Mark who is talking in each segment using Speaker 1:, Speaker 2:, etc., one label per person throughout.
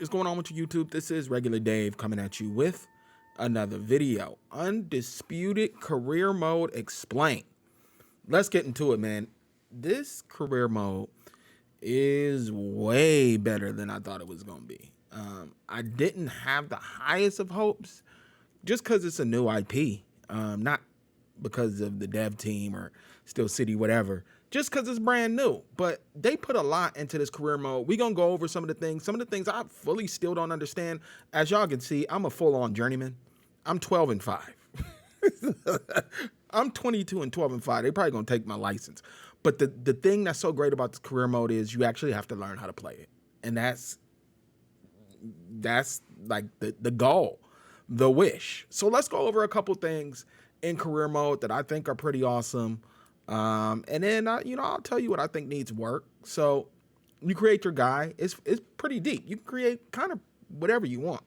Speaker 1: What is going on with you, YouTube? This is Regular Dave coming at you with another video. Undisputed Career Mode Explained. Let's get into it, man. This career mode is way better than I thought it was going to be. I didn't have the highest of hopes just because it's a new IP, not because of the dev team or Steel City, whatever. Just because it's brand new, but they put a lot into this career mode. We're going to go over some of the things I fully still don't understand. As y'all can see, I'm a full-on journeyman. I'm 12-5. I'm 22-12-5. They probably going to take my license. But the thing that's so great about this career mode is you actually have to learn how to play it. And that's like the goal, the wish. So let's go over a couple things in career mode that I think are pretty awesome. And then, I'll tell you what I think needs work. So you create your guy. It's pretty deep. You can create kind of whatever you want.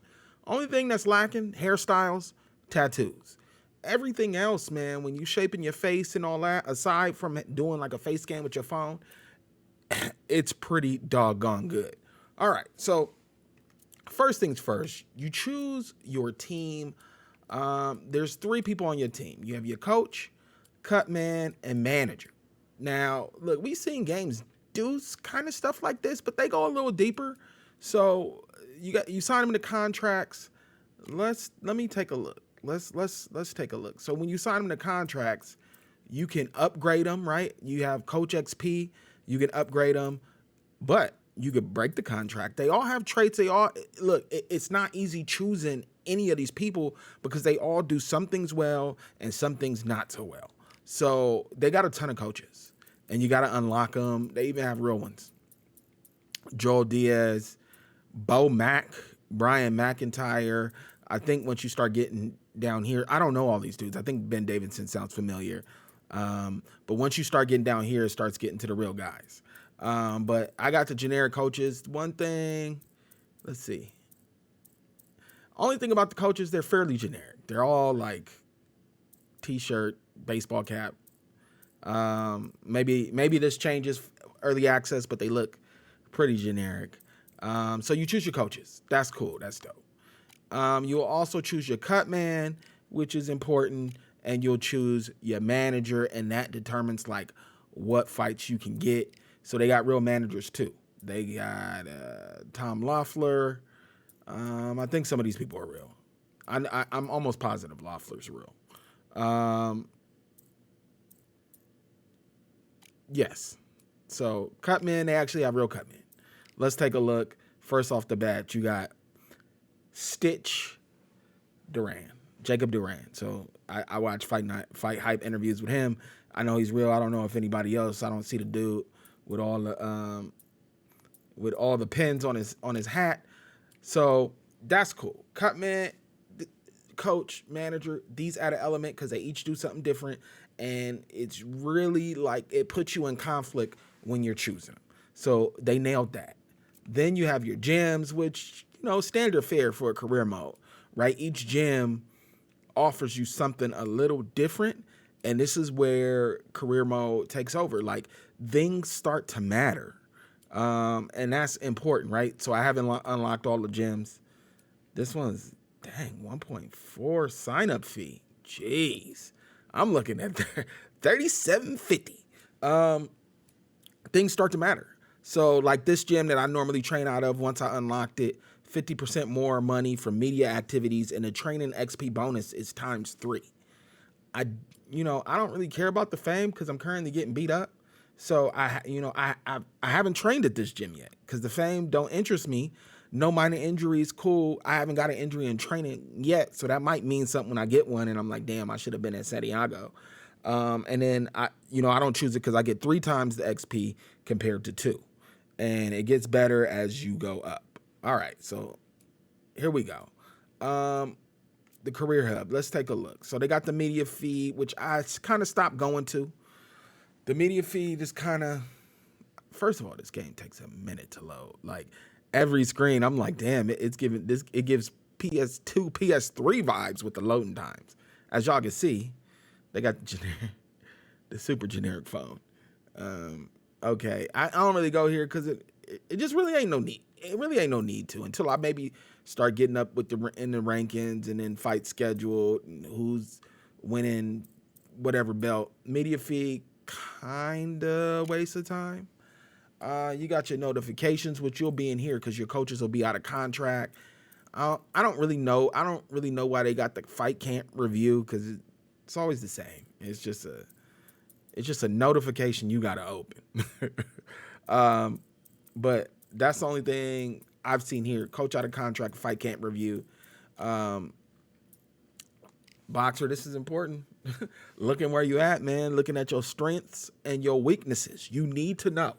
Speaker 1: Only thing that's lacking, hairstyles, tattoos. Everything else, man, when you shaping your face and all that, aside from doing like a face scan with your phone, it's pretty doggone good. All right. So first things first, you choose your team. There's 3 people on your team. You have your coach, cut man, and manager. Now, look, we've seen games do kind of stuff like this, but they go a little deeper. So you sign them into contracts. Let me take a look. Let's take a look. So when you sign them to contracts, you can upgrade them, right? You have Coach XP, you can upgrade them, but you could break the contract. They all have traits. It's not easy choosing any of these people because they all do some things well and some things not so well. So they got a ton of coaches, and you got to unlock them. They even have real ones. Joel Diaz, Bo Mack, Brian McIntyre. I think once you start getting down here, I don't know all these dudes. I think Ben Davidson sounds familiar. But once you start getting down here, it starts getting to the real guys. But I got the generic coaches. One thing, let's see. Only thing about the coaches, they're fairly generic. They're all like T-shirt, baseball cap. Maybe this changes early access, but they look pretty generic. So you choose your coaches. That's cool. That's dope. You'll also choose your cut man, which is important, and you'll choose your manager, and that determines like what fights you can get. So they got real managers too. They got Tom Loeffler. I think some of these people are real. I'm almost positive Loeffler's real. Yes. So cutmen, they actually have real cutmen. Let's take a look. First off the bat, you got Stitch Duran, Jacob Duran. So I watch Fight Hype interviews with him. I know he's real. I don't know if anybody else. I don't see the dude with all the pins on his hat. So that's cool. Cutman, coach, manager, these add an element because they each do something different, and it's really like it puts you in conflict when you're choosing them. So they nailed that. Then you have your gyms, which, standard fare for a career mode, right? Each gym offers you something a little different, and this is where career mode takes over. Like, things start to matter, and that's important, right? So I haven't unlocked all the gyms. This one's, dang, 1.4 sign-up fee. Jeez. I'm looking at $37.50. Things start to matter. So like this gym that I normally train out of, once I unlocked it, 50% more money for media activities, and the training XP bonus is ×3. I don't really care about the fame because I'm currently getting beat up. So I haven't trained at this gym yet because the fame don't interest me. No minor injuries, cool. I haven't got an injury in training yet, so that might mean something when I get one, and I'm like, damn, I should have been at Santiago. And then I don't choose it because I get 3 times the XP compared to 2, and it gets better as you go up. All right, so here we go. The Career Hub. Let's take a look. So they got the media feed, which I kind of stopped going to. The media feed is kind of, first of all, this game takes a minute to load. Like every screen, I'm like, damn, it gives PS2, PS3 vibes with the loading times. As y'all can see, they got the super generic phone. Okay, I don't really go here because it just really ain't no need. It really ain't no need to until I maybe start getting up with in the rankings and then fight scheduled and who's winning whatever belt. Media fee, kinda waste of time. You got your notifications, which you'll be in here because your coaches will be out of contract. I don't really know. I don't really know why they got the fight camp review because it's always the same. It's just a notification you got to open. But that's the only thing I've seen here. Coach out of contract, fight camp review. Boxer, this is important. Looking where you at, man. Looking at your strengths and your weaknesses. You need to know.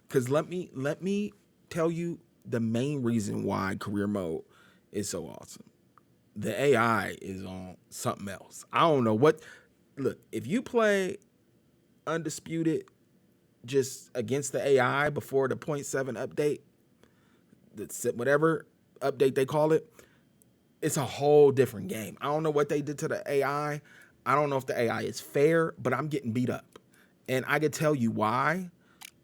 Speaker 1: Because let me tell you the main reason why career mode is so awesome. The AI is on something else. I don't know what. Look, if you play Undisputed just against the AI before the .7 update, whatever update they call it, it's a whole different game. I don't know what they did to the AI. I don't know if the AI is fair, but I'm getting beat up. And I can tell you why.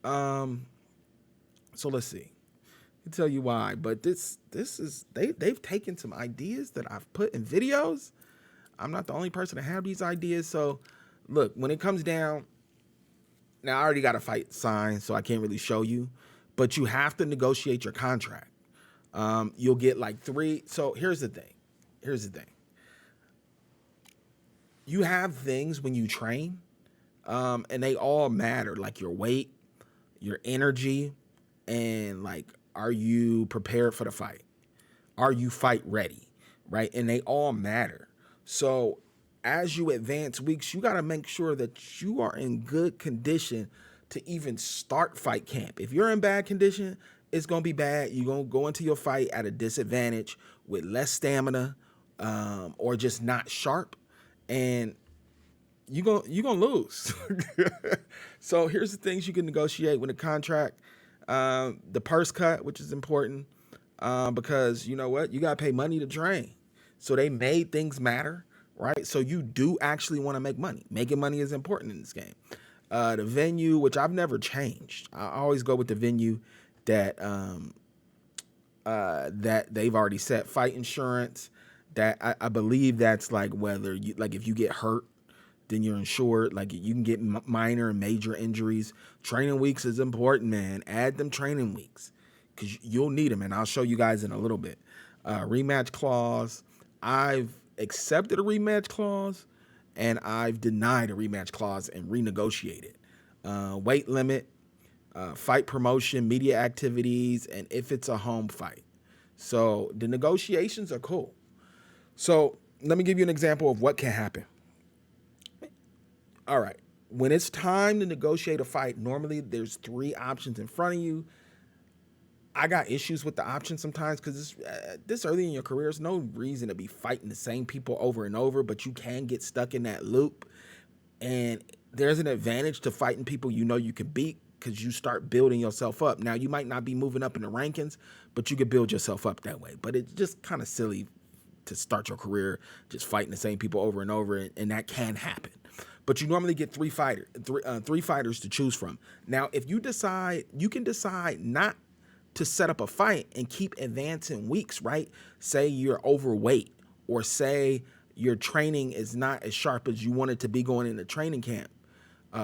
Speaker 1: So let's see. I can tell you why. But this is they've taken some ideas that I've put in videos. I'm not the only person to have these ideas. So look, when it comes down, now I already got a fight signed, so I can't really show you. But you have to negotiate your contract. You'll get like 3. So here's the thing. You have things when you train, and they all matter, like your weight, your energy, and like, are you prepared for the fight? Are you fight ready? Right? And they all matter. So as you advance weeks, you got to make sure that you are in good condition to even start fight camp. If you're in bad condition, it's going to be bad. You're going to go into your fight at a disadvantage with less stamina, or just not sharp, and you're going to lose. So here's the things you can negotiate with a contract. The purse cut, which is important, because you know what? You got to pay money to train. So they made things matter, right? So you do actually want to make money. Making money is important in this game. The venue, which I've never changed. I always go with the venue that that they've already set. Fight insurance, that I believe that's like whether you, like if you get hurt, then you're insured. Like you can get minor and major injuries. Training weeks is important, man. Add them training weeks because you'll need them, and I'll show you guys in a little bit. Rematch clause. I've accepted a rematch clause, and I've denied a rematch clause and renegotiated. Weight limit, fight promotion, media activities, and if it's a home fight. So the negotiations are cool. So let me give you an example of what can happen. All right. When it's time to negotiate a fight, normally there's 3 options in front of you. I got issues with the options sometimes because this early in your career, there's no reason to be fighting the same people over and over, but you can get stuck in that loop. And there's an advantage to fighting people you know you can beat because you start building yourself up. Now, you might not be moving up in the rankings, but you could build yourself up that way. But it's just kind of silly to start your career just fighting the same people over and over, and that can happen. But you normally get 3 fighters to choose from. Now, if you decide, you can decide not to set up a fight and keep advancing weeks, right? Say you're overweight, or say your training is not as sharp as you want it to be going into training camp,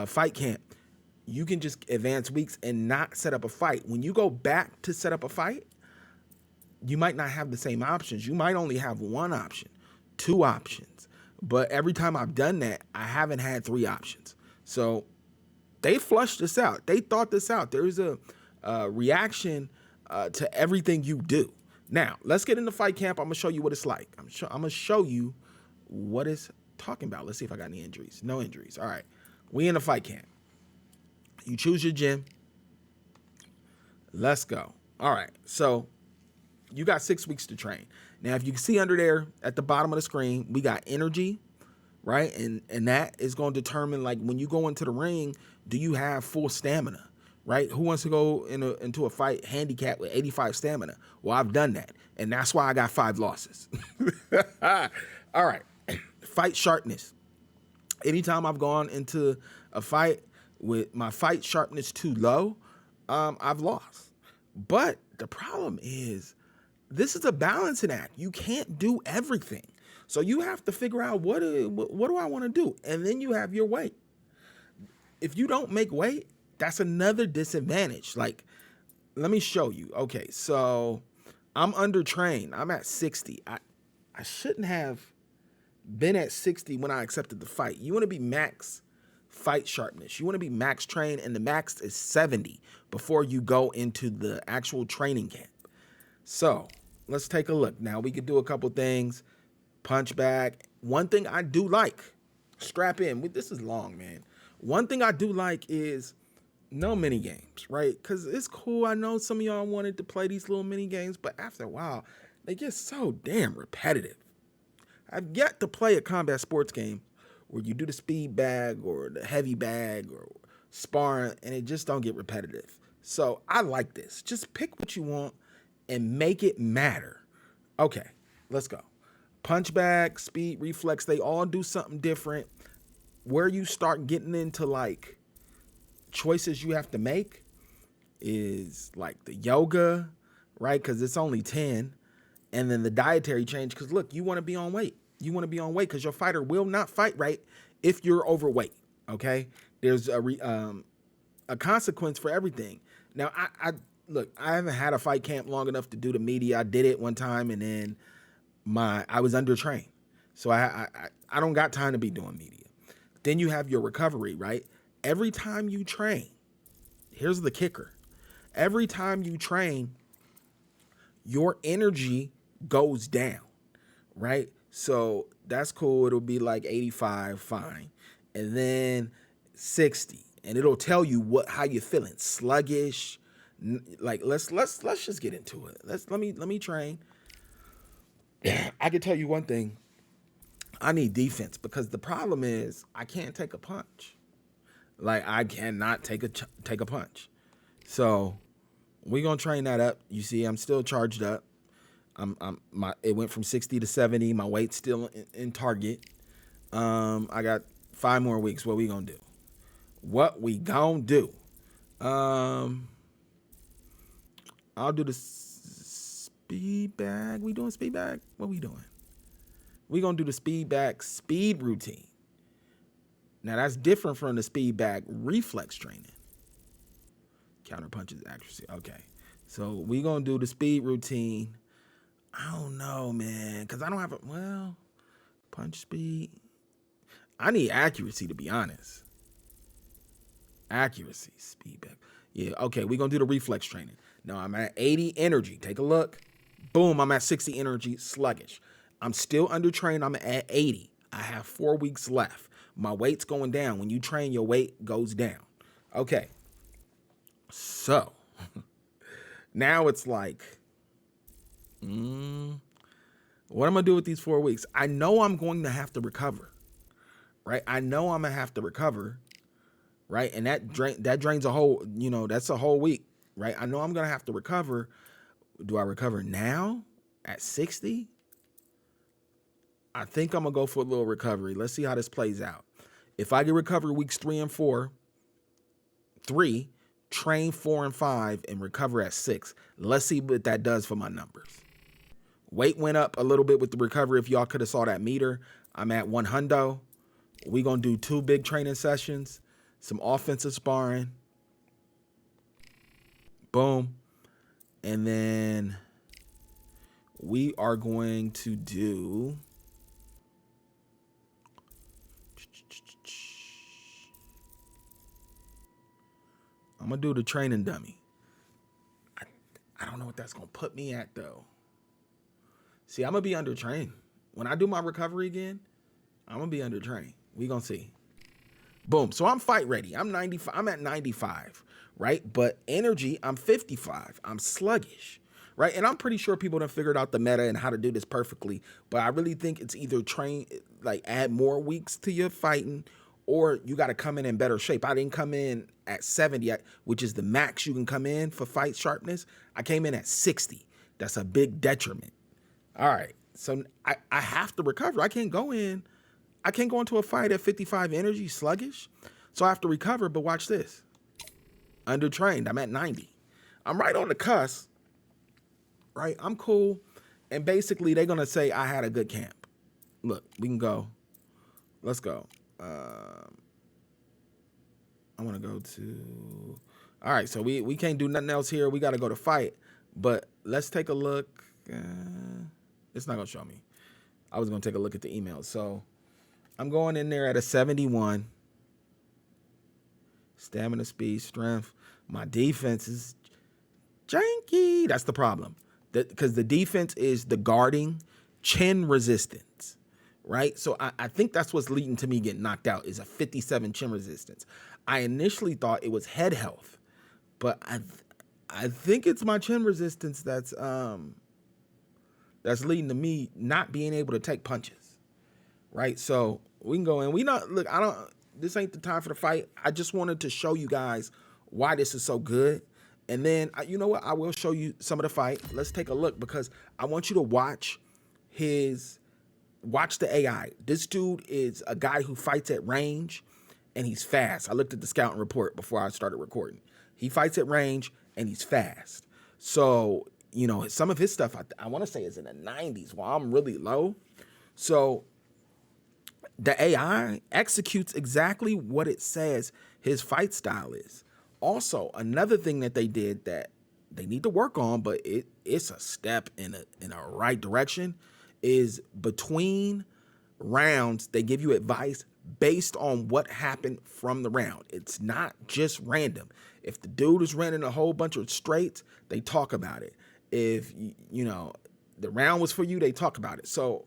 Speaker 1: fight camp. You can just advance weeks and not set up a fight. When you go back to set up a fight, you might not have the same options. You might only have 1 option, 2 options. But every time I've done that, I haven't had 3 options. So they flushed this out. They thought this out. There's a reaction to everything you do. Now, let's get into fight camp. I'm going to show you what it's like. I'm going to show you what it's talking about. Let's see if I got any injuries. No injuries. All right. We in the fight camp. You choose your gym. Let's go. All right. So you got 6 weeks to train. Now, if you can see under there at the bottom of the screen, we got energy, right? And that is going to determine, like, when you go into the ring, do you have full stamina, right? Who wants to go into a fight handicapped with 85 stamina? Well, I've done that, and that's why I got 5 losses. All right. Fight sharpness. Anytime I've gone into a fight with my fight sharpness too low, I've lost. But the problem is, this is a balancing act. You can't do everything. So you have to figure out what do I want to do? And then you have your weight. If you don't make weight, that's another disadvantage. Like, let me show you. Okay, so I'm undertrained. I'm at 60. I shouldn't have been at 60 when I accepted the fight. You want to be max fight sharpness. You want to be max trained, and the max is 70 before you go into the actual training camp. So let's take a look. Now we could do a couple things. Punch bag. One thing I do like, strap in. This is long, man. One thing I do like is no mini games, right? Because it's cool. I know some of y'all wanted to play these little mini games, but after a while, they get so damn repetitive. I've yet to play a combat sports game where you do the speed bag or the heavy bag or sparring, and it just don't get repetitive. So I like this. Just pick what you want and make it matter. Okay, let's go. Punch bag, speed, reflex, they all do something different. Where you start getting into like choices you have to make is like the yoga, right? Because it's only 10. And then the dietary change, because look, you want to be on weight. You want to be on weight because your fighter will not fight right if you're overweight, okay? There's a consequence for everything. Now, look, I haven't had a fight camp long enough to do the media. I did it one time, and then I was undertrained. So I don't got time to be doing media. Then you have your recovery, right? Every time you train, here's the kicker. Every time you train, your energy goes down, right? So that's cool. It'll be like 85, fine. And then 60. And it'll tell you how you're feeling. Sluggish. Like let's just get into it. Let me train. I can tell you one thing. I need defense because the problem is I can't take a punch. Like I cannot take a punch. So we're gonna train that up. You see, I'm still charged up. It went from 60 to 70. My weight's still in target. I got 5 more weeks. What we gonna do? What we gonna do? I'll do the speed bag. We doing speed bag? What we doing? We gonna do the speed bag speed routine. Now that's different from the speed bag reflex training. Counter punches accuracy. Okay. So we gonna do the speed routine. I don't know, man, because I don't have punch speed. I need accuracy, to be honest. Accuracy, speed back. Yeah, okay, we're going to do the reflex training. Now, I'm at 80 energy. Take a look. Boom, I'm at 60 energy, sluggish. I'm still undertrained. I'm at 80. I have 4 weeks left. My weight's going down. When you train, your weight goes down. Okay. So, now it's like, what am I going to do with these 4 weeks? I know I'm going to have to recover, right? I know I'm going to have to recover, right? And that drains a whole, that's a whole week, right? I know I'm going to have to recover. Do I recover now at 60? I think I'm going to go for a little recovery. Let's see how this plays out. If I get recovery weeks 3 and 4, train 4 and 5, and recover at 6. Let's see what that does for my numbers. Weight went up a little bit with the recovery. If y'all could have saw that meter, I'm at 100. We're going to do 2 big training sessions, some offensive sparring. Boom. And then we are going to do I'm going to do the training dummy. I don't know what that's going to put me at, though. See, I'm going to be undertrained. When I do my recovery again, I'm going to be undertrained. We going to see. Boom. So I'm fight ready. I'm at 95, right? But energy, I'm 55. I'm sluggish, right? And I'm pretty sure people done figured out the meta and how to do this perfectly. But I really think it's either add more weeks to your fighting, or you got to come in better shape. I didn't come in at 70, which is the max you can come in for fight sharpness. I came in at 60. That's a big detriment. All right. So I have to recover. I can't go into a fight at 55 energy sluggish. So I have to recover, but watch this. Undertrained. I'm at 90. I'm right on the cusp, right? I'm cool. And basically, they're going to say I had a good camp. Look, we can go. Let's go. I want to go to... All right, so we can't do nothing else here. We got to go to fight. But let's take a look. It's not going to show me. I was going to take a look at the emails. So I'm going in there at a 71. Stamina, speed, strength. My defense is janky. That's the problem. Because the defense is the guarding, chin resistance, right? So I think that's what's leading to me getting knocked out is a 57 chin resistance. I initially thought it was head health, but I think it's my chin resistance that's leading to me not being able to take punches, right? So we can go in. Look, this ain't the time for the fight. I just wanted to show you guys why this is so good. And then, you know what? I will show you some of the fight. Let's take a look because I want you to watch the AI. This dude is a guy who fights at range and he's fast. I looked at the scouting report before I started recording. He fights at range and he's fast. So, you know, some of his stuff, I want to say is in the 90s while I'm really low. So the AI executes exactly what it says his fight style is. Also, another thing that they did that they need to work on, but it's a step in a right direction, is between rounds, they give you advice based on what happened from the round. It's not just random. If the dude is running a whole bunch of straights, they talk about it. If, you know, the round was for you, they talk about it. So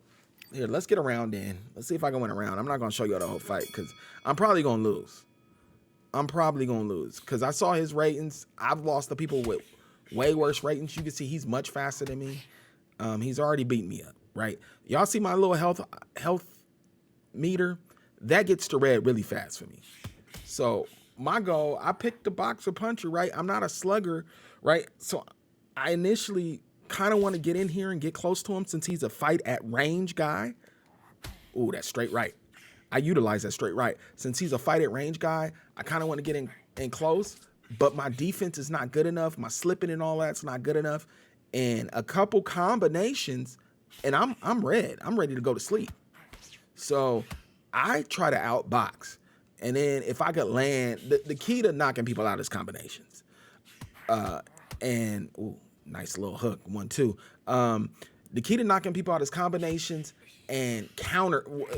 Speaker 1: here, let's get a round in. Let's see if I can win a round. I'm not going to show you the whole fight because I'm probably going to lose. Because I saw his ratings. I've lost to people with way worse ratings. You can see he's much faster than me. He's already beat me up, right? Y'all see my little health meter? That gets to red really fast for me. So my goal, I picked the boxer puncher, right? I'm not a slugger, right? So I initially kind of want to get in here and get close to him since he's a fight at range guy. Ooh, that's straight right. I utilize that straight right. Since he's a fight at range guy, I kind of want to get in close, but my defense is not good enough. My slipping and all that's not good enough. And a couple combinations, and I'm red. I'm ready to go to sleep. So I try to outbox. And then if I could land, the key to knocking people out is combinations. And ooh, nice little hook, 1-2. The key to knocking people out is combinations and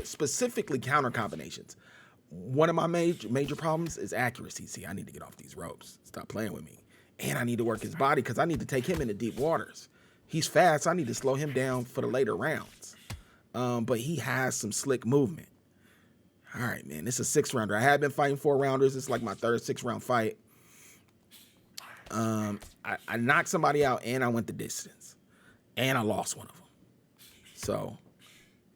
Speaker 1: specifically counter combinations. One of my major problems is accuracy. See, I need to get off these ropes. Stop playing with me. And I need to work his body because I need to take him into deep waters. He's fast. I need to slow him down for the later rounds. But he has some slick movement. All right, man, this is a 6-rounder. I have been fighting 4-rounders. It's like my third 6-round fight. I knocked somebody out and I went the distance. And I lost one of them. So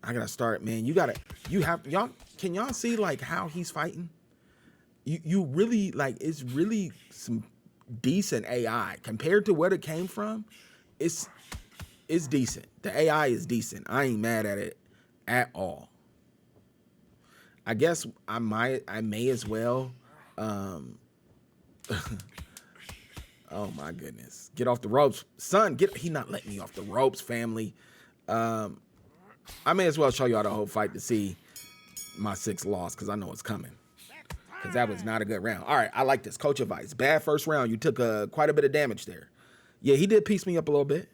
Speaker 1: I gotta start, man. Y'all, can y'all see like how he's fighting? You really like, it's really some decent AI compared to where it came from. It's decent. The AI is decent. I ain't mad at it at all. I guess I may as well. Oh my goodness. Get off the ropes. Son, he not letting me off the ropes, family. I may as well show y'all the whole fight to see my 6th loss because I know it's coming. Because that was not a good round. All right, I like this. Coach advice. Bad first round. You took quite a bit of damage there. Yeah, he did piece me up a little bit.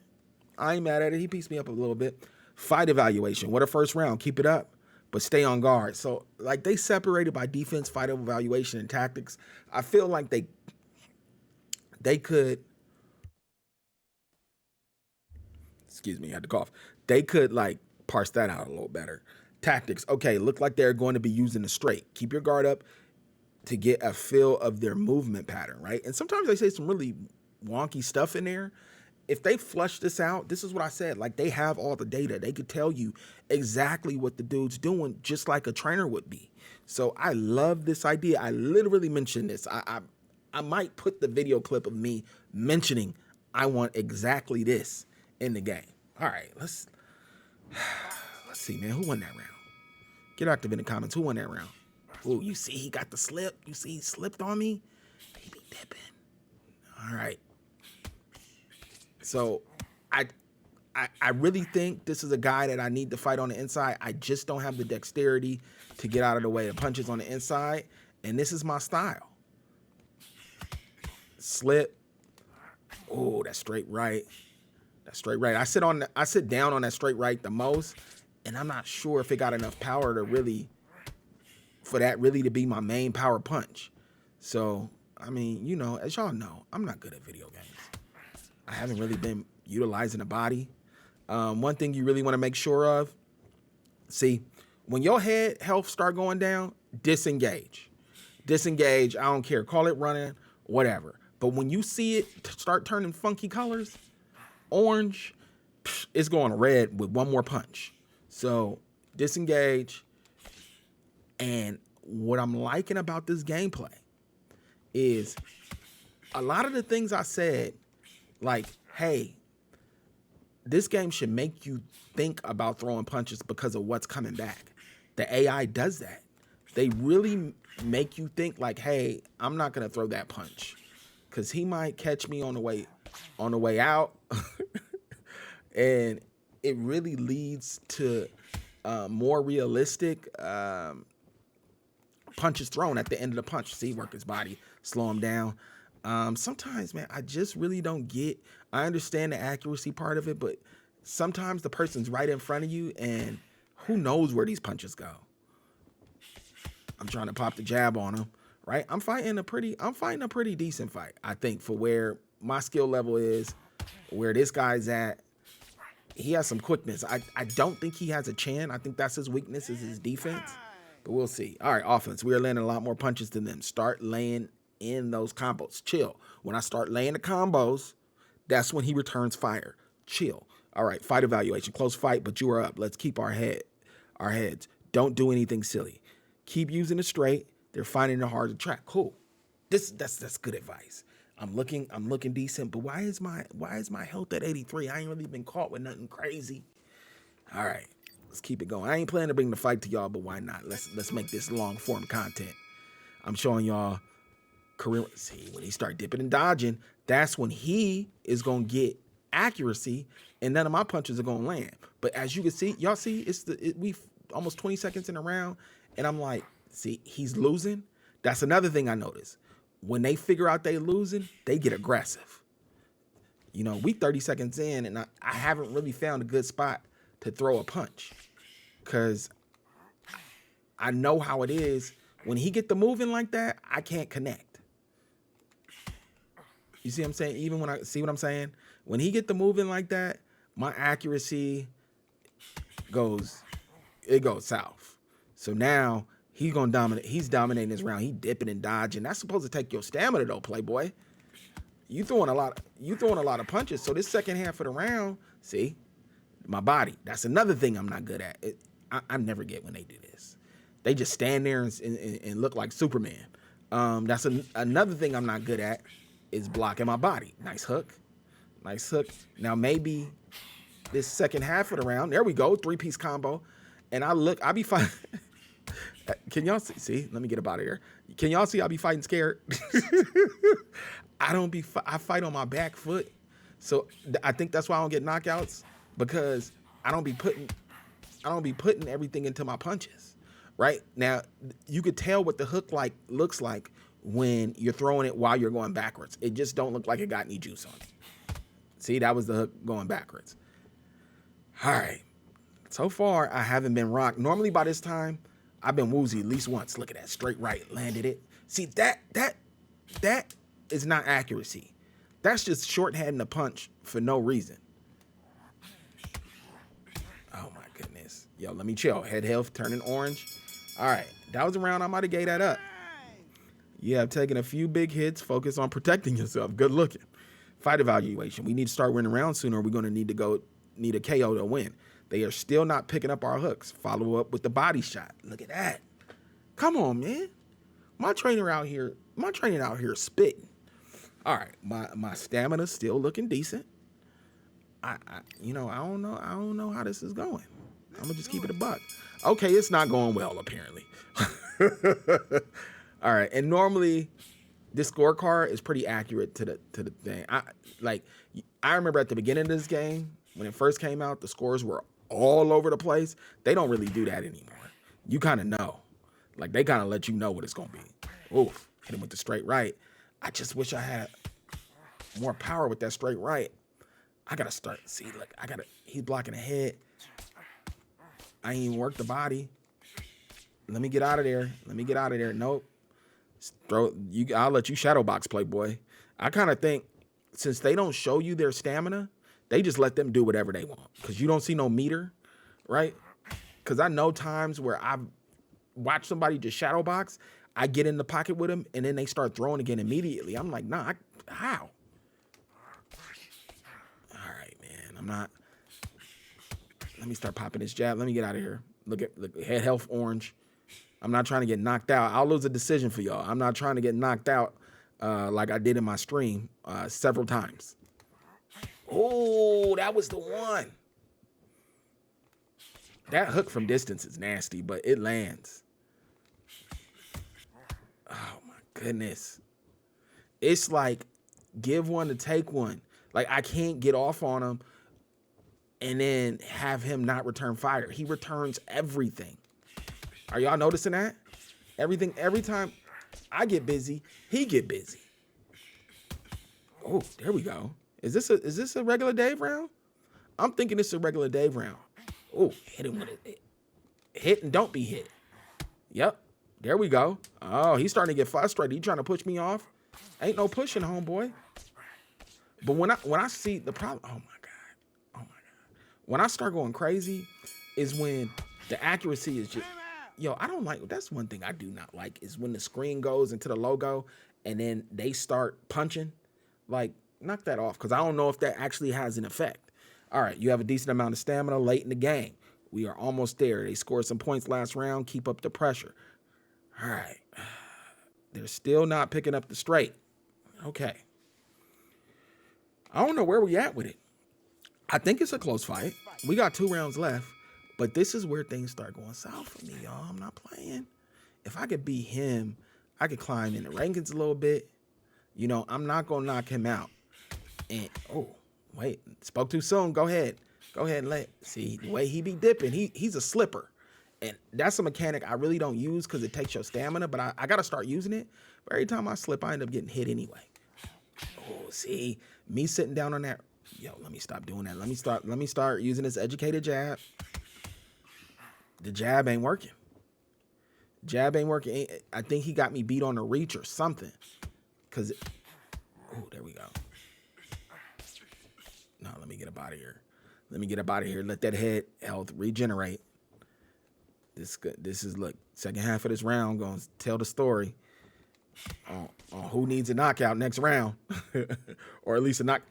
Speaker 1: I ain't mad at it. He pieced me up a little bit. Fight evaluation. What a first round. Keep it up, but stay on guard. So, like, they separated by defense, fight evaluation, and tactics. I feel like they could, excuse me, I had to cough. They could, like, parse that out a little better. Tactics. Okay, look like they're going to be using the straight. Keep your guard up to get a feel of their movement pattern, right? And sometimes they say some really wonky stuff in there. If they flush this out, this is what I said. Like, they have all the data. They could tell you exactly what the dude's doing, just like a trainer would be. So I love this idea. I literally mentioned this. I might put the video clip of me mentioning I want exactly this in the game. All right, let's see, man. Who won that round? Get active in the comments. Who won that round? Oh, you see he got the slip. You see he slipped on me? He be dipping. All right. So I I really think this is a guy that I need to fight on the inside. I just don't have the dexterity to get out of the way of punches on the inside. And this is my style. Slip. Oh, that's straight right. That's straight right. I sit down on that straight right the most, and I'm not sure if it got enough power to really, for that really to be my main power punch. So, I mean, you know, as y'all know, I'm not good at video games. I haven't really been utilizing the body. One thing you really want to make sure of, see, when your head health start going down, disengage. Disengage, I don't care. Call it running, whatever. But when you see it start turning funky colors, orange, it's going red with one more punch. So disengage. And what I'm liking about this gameplay is a lot of the things I said, like, hey, this game should make you think about throwing punches because of what's coming back. The AI does that. They really make you think like, hey, I'm not gonna throw that punch because he might catch me on the way out. And it really leads to more realistic punches thrown at the end of the punch. See, work his body, slow him down. Sometimes, man, I just really don't get. I understand the accuracy part of it, but sometimes the person's right in front of you, and who knows where these punches go. I'm trying to pop the jab on him, right? I'm fighting a pretty decent fight, I think, for where my skill level is, where this guy's at. He has some quickness. I don't think he has a chin. I think that's his weakness, is his defense. But we'll see. All right, offense. We are landing a lot more punches than them. Start laying in those combos. Chill. When I start laying the combos, that's when he returns fire. Chill. All right, fight evaluation. Close fight, but you are up. Let's keep our heads. Don't do anything silly. Keep using it straight. They're finding it hard to track. Cool. That's good advice. I'm looking decent, but why is my health at 83? I ain't really been caught with nothing crazy. All right, let's keep it going. I ain't planning to bring the fight to y'all, but why not? Let's make this long form content. I'm showing y'all career. See, when he start dipping and dodging, that's when he is gonna get accuracy, and none of my punches are gonna land. But as you can see, y'all see, we almost 20 seconds in a round, and I'm like, see, he's losing. That's another thing I noticed. When they figure out they losing, they get aggressive. You know, we 30 seconds in, and I haven't really found a good spot to throw a punch, because I know how it is. When he get the moving like that, I can't connect. You see what I'm saying? Even when I see what I'm saying, when he get the moving like that, my accuracy goes south. So now he's gonna dominate. He's dominating this round. He dipping and dodging. That's supposed to take your stamina though, Playboy. You throwing a lot of punches. So this second half of the round, see, my body. That's another thing I'm not good at. I never get when they do this. They just stand there and look like Superman. That's another thing I'm not good at, is blocking my body. Nice hook. Nice hook. Now maybe this second half of the round, there we go, 3-piece combo. And I be fighting. Can y'all see? See, let me get up out of here. Can y'all see I be fighting scared? I fight on my back foot. So I think that's why I don't get knockouts, because I don't be putting everything into my punches. Right? Now, you could tell what the hook looks like when you're throwing it while you're going backwards. It just don't look like it got any juice on it. See, that was the hook going backwards. All right. So far, I haven't been rocked. Normally by this time, I've been woozy at least once. Look at that, straight right, landed it. See, that is not accuracy. That's just shorthanding the punch for no reason. Oh my goodness. Yo, let me chill. Head health turning orange. All right, that was a round I might have gave that up. You have taken a few big hits. Focus on protecting yourself. Good looking. Fight evaluation. We need to start winning rounds sooner, or we're going to need a KO to win. They are still not picking up our hooks. Follow up with the body shot. Look at that. Come on, man. My training out here is spitting. All right, my stamina's still looking decent. I don't know how this is going. I'm gonna just keep it a buck. Okay, it's not going well apparently. All right, and normally this scorecard is pretty accurate to the thing. I remember at the beginning of this game, when it first came out, the scores were all over the place. They don't really do that anymore. You kind of know. Like, they kind of let you know what it's going to be. Oof, hit him with the straight right. I just wish I had more power with that straight right. I got to start. See, look, he's blocking the head. I ain't even worked the body. Let me get out of there. Nope. I'll let you shadow box, Playboy. I kind of think since they don't show you their stamina, they just let them do whatever they want. Because you don't see no meter, right? Because I know times where I've watched somebody just shadow box, I get in the pocket with them, and then they start throwing again immediately. I'm like, nah, how? All right, man. I'm not. Let me start popping this jab. Let me get out of here. Look, head health orange. I'm not trying to get knocked out. I'll lose a decision for y'all. I'm not trying to get knocked out like I did in my stream several times. Oh, that was the one. That hook from distance is nasty, but it lands. Oh, my goodness. It's like give one to take one. Like, I can't get off on him and then have him not return fire. He returns everything. Are y'all noticing that? Everything, every time I get busy, he get busy. Oh, there we go. Is this a regular Dave round? I'm thinking it's a regular Dave round. Oh, hit him with it. Hit and don't be hit. Yep. There we go. Oh, he's starting to get frustrated. He trying to push me off. Ain't no pushing, homeboy. But when I see the problem, oh my God. When I start going crazy is when the accuracy is just, yo, I don't like, that's one thing I do not like is when the screen goes into the logo and then they start punching. Like, knock that off because I don't know if that actually has an effect. All right, you have a decent amount of stamina late in the game. We are almost there. They scored some points last round. Keep up the pressure. All right. They're still not picking up the straight. Okay. I don't know where we at with it. I think it's a close fight. We got 2 rounds left, but this is where things start going south for me, y'all. I'm not playing. If I could beat him, I could climb in the rankings a little bit. You know, I'm not going to knock him out. And, oh, wait, spoke too soon. Go ahead and see the way he be dipping. He's a slipper. And that's a mechanic I really don't use because it takes your stamina, but I got to start using it. But every time I slip, I end up getting hit anyway. Oh, see, me sitting down on that. Yo, let me stop doing that. Let me start using this educated jab. The jab ain't working. I think he got me beat on the reach or something. Oh, there we go. No, let me get up out of here. Let that head health regenerate. This is look, second half of this round going to tell the story on who needs a knockout next round. Or at least a knock.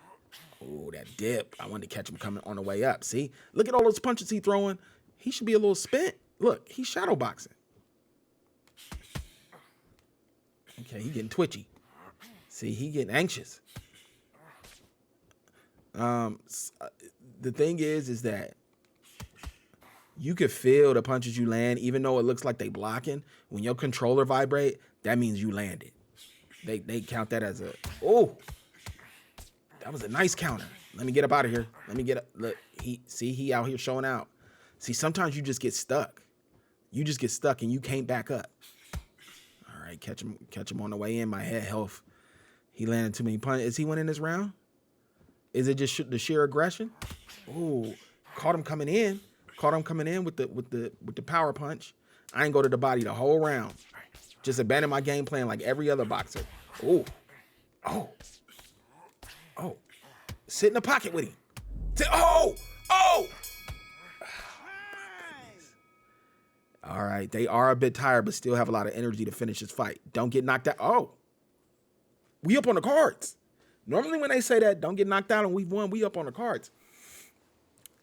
Speaker 1: Oh, that dip. I wanted to catch him coming on the way up. See? Look at all those punches he's throwing. He should be a little spent. Look, he's shadow boxing. Okay, he getting twitchy. See, he getting anxious. The thing is that you could feel the punches you land, even though it looks like they blocking. When your controller vibrate, that means you landed. They count that as a, oh, that was a nice counter. Let me get up out of here. Look, he out here showing out. See, sometimes you just get stuck. And you can't back up. All right, catch him on the way in. My head health. He landed too many punches. Is he winning this round? Is it just the sheer aggression? Oh, caught him coming in with the power punch. I ain't go to the body the whole round. Just abandon my game plan like every other boxer. Oh. Sit in the pocket with him. Oh. All right, they are a bit tired, but still have a lot of energy to finish this fight. Don't get knocked out. Oh, we up on the cards. Normally when they say that, don't get knocked out and we've won, we up on the cards.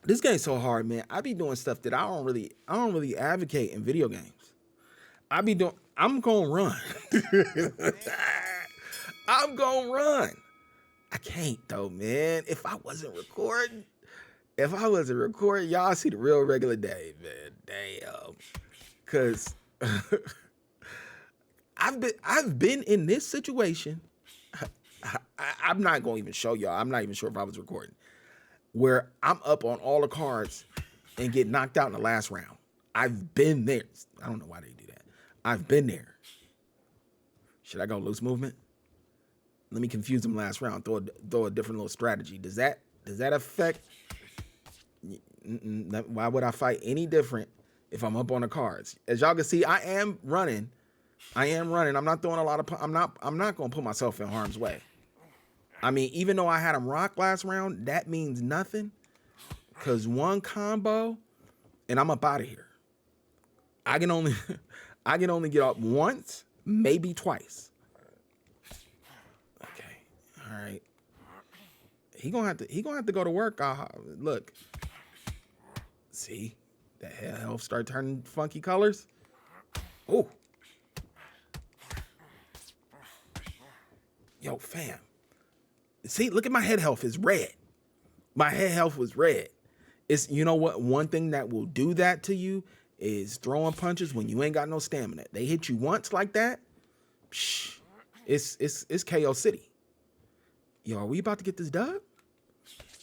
Speaker 1: This game's so hard, man. I be doing stuff that I don't really advocate in video games. I'm gonna run. I'm gonna run. I can't though, man. If I wasn't recording, y'all see the real regular Dave, man. Damn. Cause I've been in this situation I'm not going to even show y'all. I'm not even sure if I was recording. Where I'm up on all the cards and get knocked out in the last round. I've been there. I don't know why they do that. I've been there. Should I go loose movement? Let me confuse them last round. Throw a different little strategy. Does that affect? Why would I fight any different if I'm up on the cards? As y'all can see, I am running. I'm not throwing a lot of. I'm not going to put myself in harm's way. I mean, even though I had him rock last round, that means nothing. Because one combo, and I'm up out of here. I can only get up once, maybe twice. Okay, all right. He gonna have to go to work. Look, see that health start turning funky colors. Oh, yo, fam. See, look at my head health is red. My head health was red. It's, you know what? One thing that will do that to you is throwing punches when you ain't got no stamina. They hit you once like that. Psh, it's KO City. Yo, are we about to get this dub?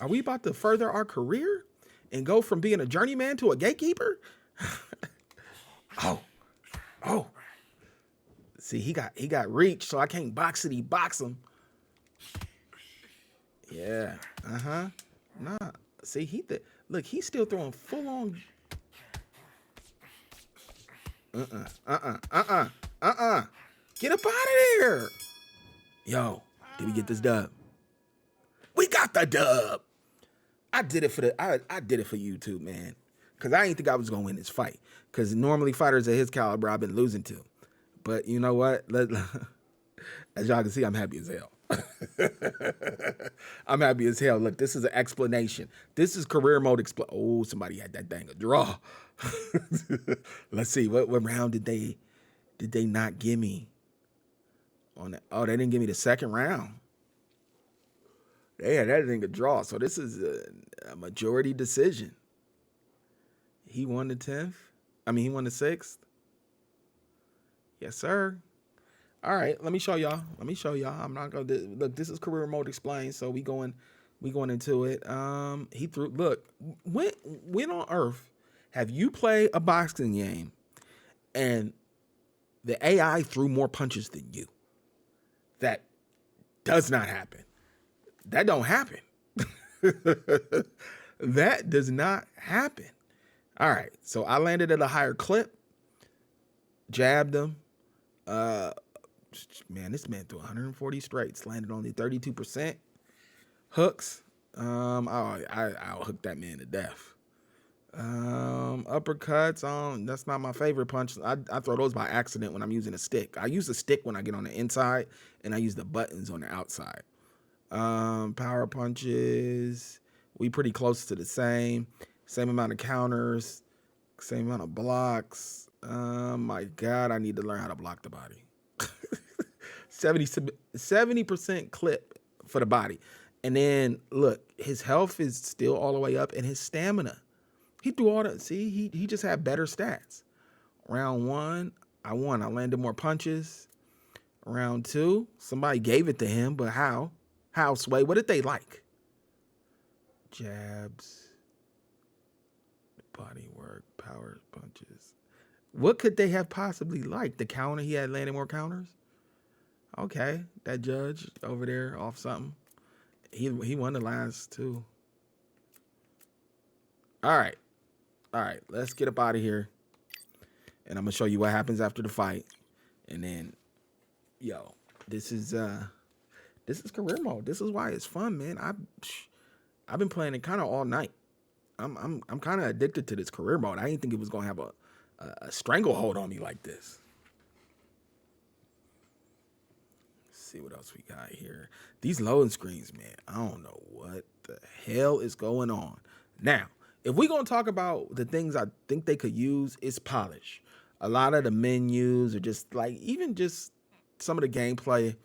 Speaker 1: Are we about to further our career and go from being a journeyman to a gatekeeper? Oh. See, he got reach, so I can't box him. Yeah. Nah. See, look, he's still throwing full on. Get up out of there. Yo, did we get this dub? We got the dub. I did it for YouTube, man. Cause I didn't think I was gonna win this fight. Cause normally fighters at his caliber I've been losing to. But you know what? As y'all can see, I'm happy as hell. I'm happy as hell. Look, this is an explanation. This is career mode. Oh, somebody had that thing a draw. Let's see. What round did they not give me? On that? Oh, they didn't give me the second round. They had that thing a draw. So this is a majority decision. He won the 10th. He won the 6th. Yes, sir. All right, let me show y'all. I'm not gonna look. This is career mode explained, so we going into it. He threw. Look, when on earth have you played a boxing game and the AI threw more punches than you? That does not happen. That don't happen. That does not happen. All right, so I landed at a higher clip, jabbed him. Man, this man threw 140 straights, landed only 32%. Hooks, I'll hook that man to death. Uppercuts, that's not my favorite punch. I throw those by accident when I'm using a stick. I use a stick when I get on the inside, and I use the buttons on the outside. Power punches, we pretty close to the same amount of counters, same amount of blocks. My God, I need to learn how to block the body. 70% clip for the body. And then look, his health is still all the way up, and his stamina. He threw all that. See, he just had better stats. Round 1, I won. I landed more punches. Round 2, somebody gave it to him, but how? How, Sway? What did they like? Jabs, body work, power punches. What could they have possibly liked? The counter? He had landed more counters? Okay, that judge over there off something. He won the last 2. All right, let's get up out of here. And I'm going to show you what happens after the fight. And then, yo, this is career mode. This is why it's fun, man. I've been playing it kind of all night. I'm kind of addicted to this career mode. I didn't think it was going to have a stranglehold on me like this. Let's see what else we got here. These loading screens, man, I don't know what the hell is going on. Now, if we're going to talk about the things I think they could use, it's polish. A lot of the menus are just like, even just some of the gameplay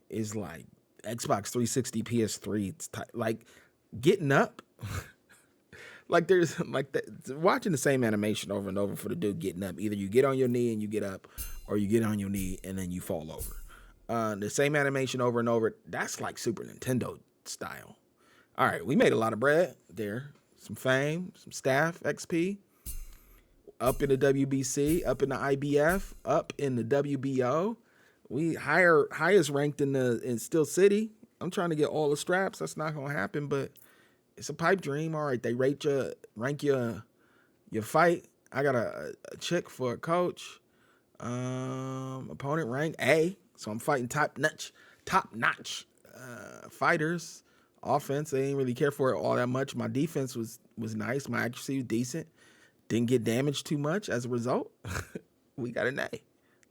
Speaker 1: is like Xbox 360, PS3. It's like getting up. Like there's like watching the same animation over and over for the dude getting up. Either you get on your knee and you get up, or you get on your knee and then you fall over. The same animation over and over. That's like Super Nintendo style. All right, we made a lot of bread there. Some fame, some staff, XP, up in the WBC, up in the IBF, up in the WBO. We highest ranked in Steel City. I'm trying to get all the straps. That's not gonna happen, but it's a pipe dream. All right, they rank your fight. I got a chick for a coach. Opponent rank A. So I'm fighting top notch fighters. Offense, they didn't really care for it all that much. My defense was nice. My accuracy was decent. Didn't get damaged too much as a result. We got an A.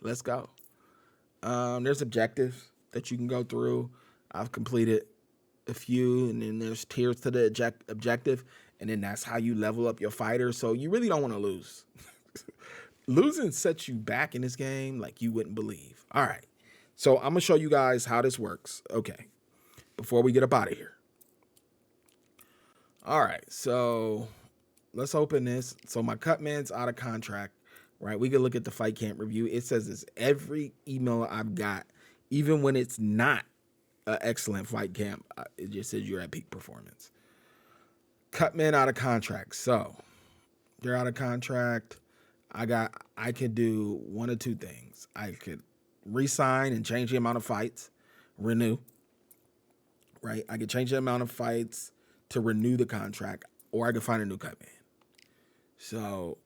Speaker 1: Let's go. There's objectives that you can go through. I've completed a few, and then there's tiers to the objective, and then that's how you level up your fighter. So you really don't want to lose. Losing sets you back in this game like you wouldn't believe. All right. So I'm going to show you guys how this works. Okay. Before we get up out of here. All right. So let's open this. So my cut man's out of contract, right? We can look at the fight camp review. It says it's every email I've got, even when it's not an excellent fight camp. It just says you're at peak performance. Cut man out of contract. So they're out of contract. I could do one of two things. I could re-sign and change the amount of fights, renew, right? I could change the amount of fights to renew the contract, or I could find a new cut man. So,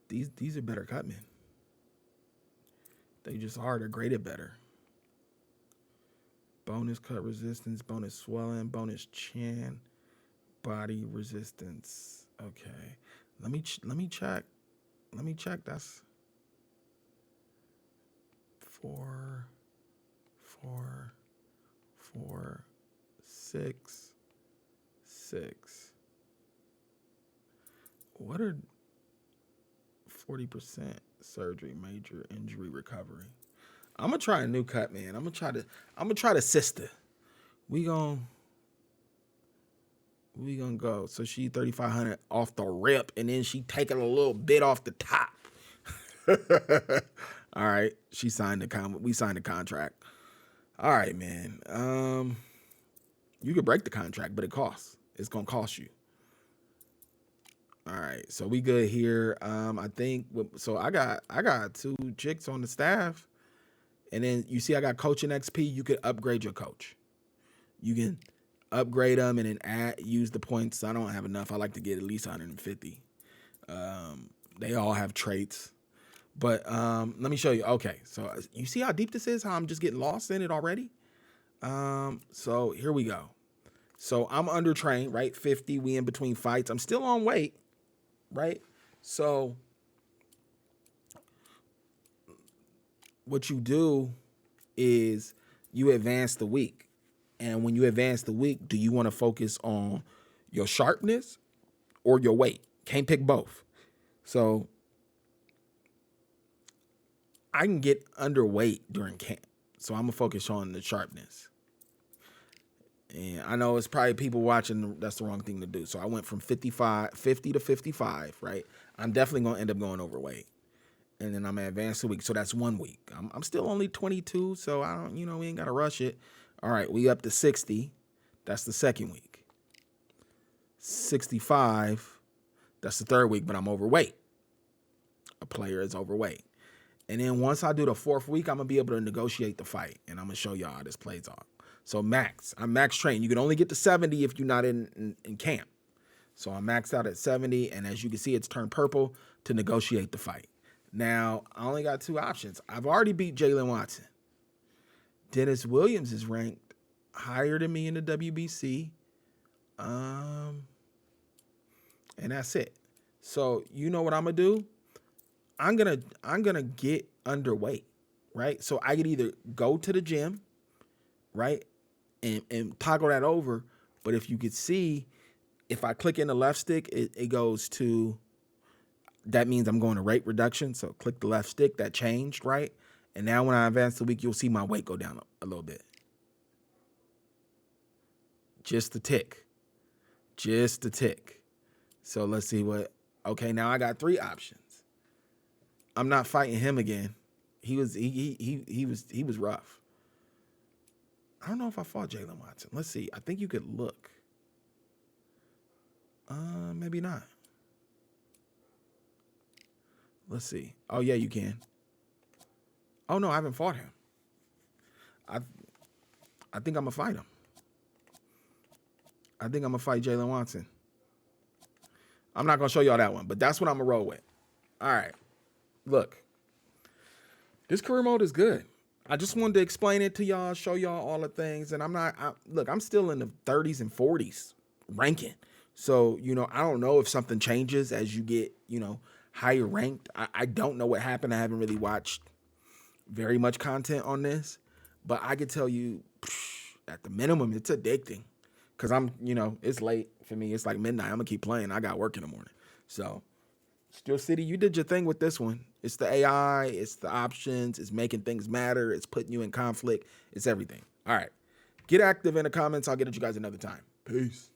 Speaker 1: these are better cut men. They just are. They're graded better. Bonus cut resistance, bonus swelling, bonus chin. Body resistance. Okay. Let me check. Let me check. That's 4, 6, 6. What are 40% surgery, major injury recovery? I'm gonna try a new cut, man. I'm gonna try the sister. We gonna go. So she 3,500 off the rip, and then she taking a little bit off the top. All right, she signed we signed the contract. All right, man. You could break the contract, but it costs. It's gonna cost you. All right, so we good here. I think so. I got 2 chicks on the staff, and then you see I got coaching XP. You could upgrade your coach. You can upgrade them and then use the points. I don't have enough. I like to get at least 150. They all have traits, but let me show you. Okay, so you see how deep this is, how I'm just getting lost in it already. So here we go. So I'm undertrained, right? 50, we in between fights. I'm still on weight, right? So what you do is you advance the week. And when you advance the week, do you want to focus on your sharpness or your weight? Can't pick both. So I can get underweight during camp. So I'm going to focus on the sharpness. And I know it's probably people watching, that's the wrong thing to do. So I went from 50 to 55, right? I'm definitely going to end up going overweight. And then I'm going to advance the week. So that's 1 week. I'm still only 22, so I don't, we ain't got to rush it. All right, we up to 60. That's the second week. 65, that's the third week, but I'm overweight. A player is overweight. And then once I do the 4th week, I'm going to be able to negotiate the fight. And I'm going to show y'all how this plays out. So I'm max trained. You can only get to 70 if you're not in camp. So I'm maxed out at 70. And as you can see, it's turned purple to negotiate the fight. Now, I only got 2 options. I've already beat Jalen Watson. Dennis Williams is ranked higher than me in the WBC. And that's it. So you know what I'm gonna do? I'm gonna get underweight, right? So I could either go to the gym, right, and toggle that over. But if you could see, if I click in the left stick, it goes to, that means I'm going to rate reduction. So click the left stick, that changed, right? And now when I advance the week, you'll see my weight go down a little bit. Just a tick. So let's see okay, now I got 3 options. I'm not fighting him again. He was rough. I don't know if I fought Jalen Watson. Let's see. I think you could look. Maybe not. Let's see. Oh yeah, you can. Oh no, I haven't fought him. I I think I'm gonna fight him. I think I'm gonna fight Jalen Watson. I'm not gonna show y'all that one, but that's what I'm gonna roll with. All right. Look, this career mode is good. I just wanted to explain it to y'all, show y'all all the things, and look, I'm still in the 30s and 40s ranking. So, I don't know if something changes as you get, higher ranked. I don't know what happened. I haven't really watched very much content on this, but I could tell you at the minimum, it's addicting because it's late for me. It's like midnight. I'm gonna keep playing. I got work in the morning. So Steel City, you did your thing with this one. It's the AI, it's the options, it's making things matter, it's putting you in conflict, it's everything. All right. Get active in the comments. I'll get at you guys another time. Peace.